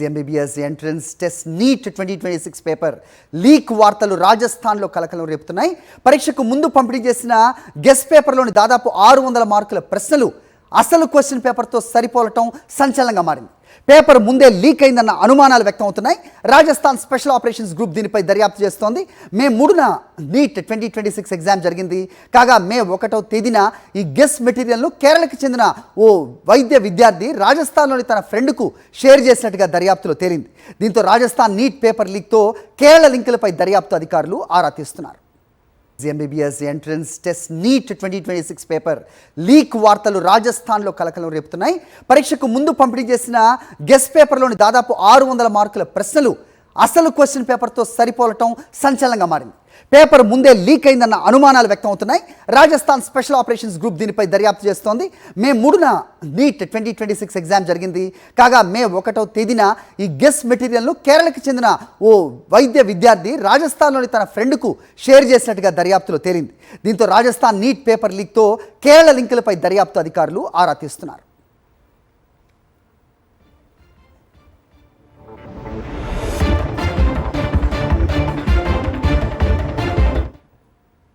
MBBS entrance test neat 2026 paper leak వార్తలు రాజస్థాన్లో కలకలం రేపుతున్నాయి. పరీక్షకు ముందు పంపిణీ చేసిన గెస్ట్ పేపర్లోని దాదాపు 600 మార్కుల ప్రశ్నలు అసలు క్వశ్చన్ పేపర్తో సరిపోలటం సంచలనంగా మారింది. పేపర్ ముందే లీక్ అయిందన్న అనుమానాలు వ్యక్తం అవుతున్నాయి. రాజస్థాన్ స్పెషల్ ఆపరేషన్స్ గ్రూప్ దీనిపై దర్యాప్తు చేస్తోంది. మే 3న నీట్ 2026 ఎగ్జామ్ జరిగింది. కాగా మే 1వ తేదీన ఈ గెస్ట్ మెటీరియల్ను కేరళకు చెందిన ఓ వైద్య విద్యార్థి రాజస్థాన్లోని తన ఫ్రెండ్కు షేర్ చేసినట్టుగా దర్యాప్తులో తేలింది. దీంతో రాజస్థాన్ నీట్ పేపర్ లీక్తో కేరళ లింకులపై దర్యాప్తు అధికారులు ఆరా తీస్తున్నారు. MBBS entrance test neat 2026 paper leak వార్తలు రాజస్థాన్లో కలకలం రేపుతున్నాయి. పరీక్షకు ముందు పంపిణీ చేసిన గెస్ట్ పేపర్లోని దాదాపు 600 మార్కుల ప్రశ్నలు అసలు క్వశ్చన్ పేపర్తో సరిపోలటం సంచలనంగా మారింది. పేపర్ ముందే లీక్ అయిందన్న అనుమానాలు వ్యక్తం అవుతున్నాయి. రాజస్థాన్ స్పెషల్ ఆపరేషన్స్ గ్రూప్ దీనిపై దర్యాప్తు చేస్తోంది. మే 3న నీట్ 2026 ఎగ్జామ్ జరిగింది. కాగా మే 1వ తేదీన ఈ గెస్ట్ మెటీరియల్ను కేరళకు చెందిన ఓ వైద్య విద్యార్థి రాజస్థాన్లోని తన ఫ్రెండ్కు షేర్ చేసినట్టుగా దర్యాప్తులో తేలింది. దీంతో రాజస్థాన్ నీట్ పేపర్ లీక్తో కేరళ లింకులపై దర్యాప్తు అధికారులు ఆరా తీస్తున్నారు.